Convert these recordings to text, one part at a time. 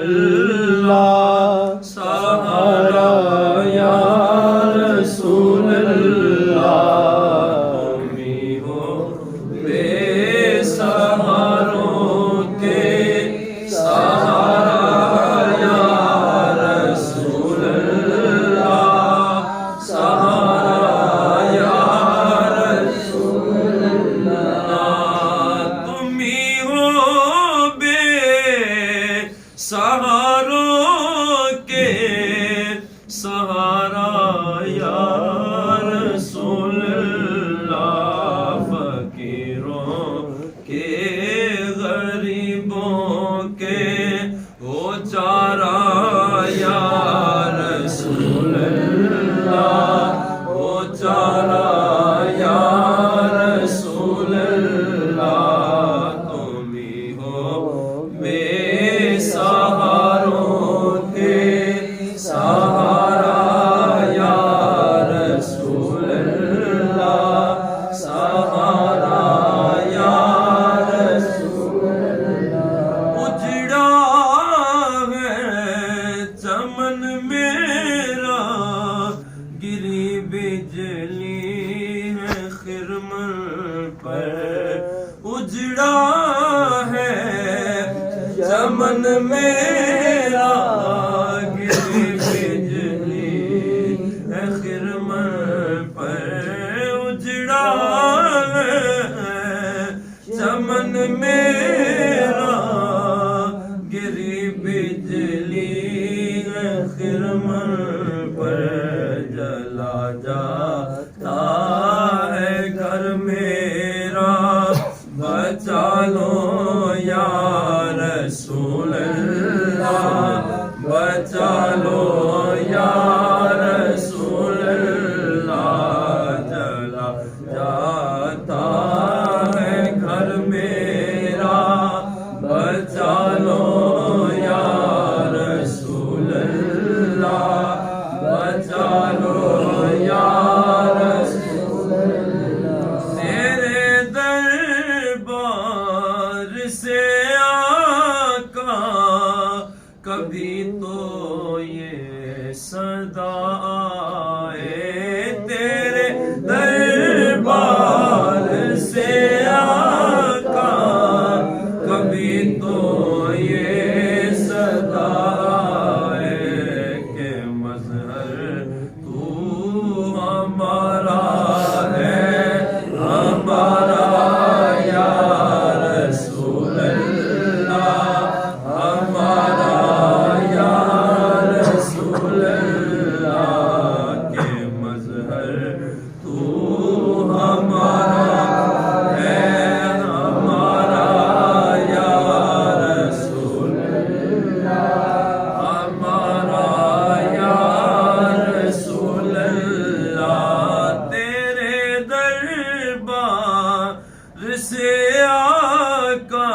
اللہ سہارا یا رسول اللہ، تم ہی ہو بے سہاروں کے سہارا یا رسول اللہ، سہارا یا رسول اللہ، تم ہی ہو بے سہاروں کے سہارا یا رسول اللہ، فقیروں کے غریبوں کے ہو چارہ یا رسول اللہ، ہو چارہ یا رسول اللہ، تم ہی ہو بے سہاروں کے سہارا یا رسول اللہ، سہارا یا رسول اللہ، اجڑا ہے چمن میرا، گری بجلی ہے خرمن پر، اجڑا ہے چمن میرا، گری بجلی ہے خرمن پر، اجڑا ہے چمن میرا، گری بجلی ہے خرمن پر، جلا جاتا ہے گھر میرا، بچا لو یا رسول اللہ، بچا لو یا رسول اللہ، جلا جاتا ہے گھر میرا، بچا لو یا رسول اللہ، بچا لو یا رسول اللہ، تیرے دربار سے آقا کبھی تو یہ صدا آئے، تیرے دربار سے آقا کبھی تو یہ صدا آئے کہ مظہر تو ہمارا ہے، ہمارا یا رسول اللہ، ہمارا یا رسول اللہ، کہ مظہر تو ہمارا ہے، ہمارا یا رسول اللہ، ہمارا یا رسول اللہ، تیرے دربار سے آقا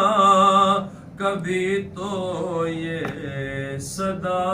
کبھی تو یہ صدا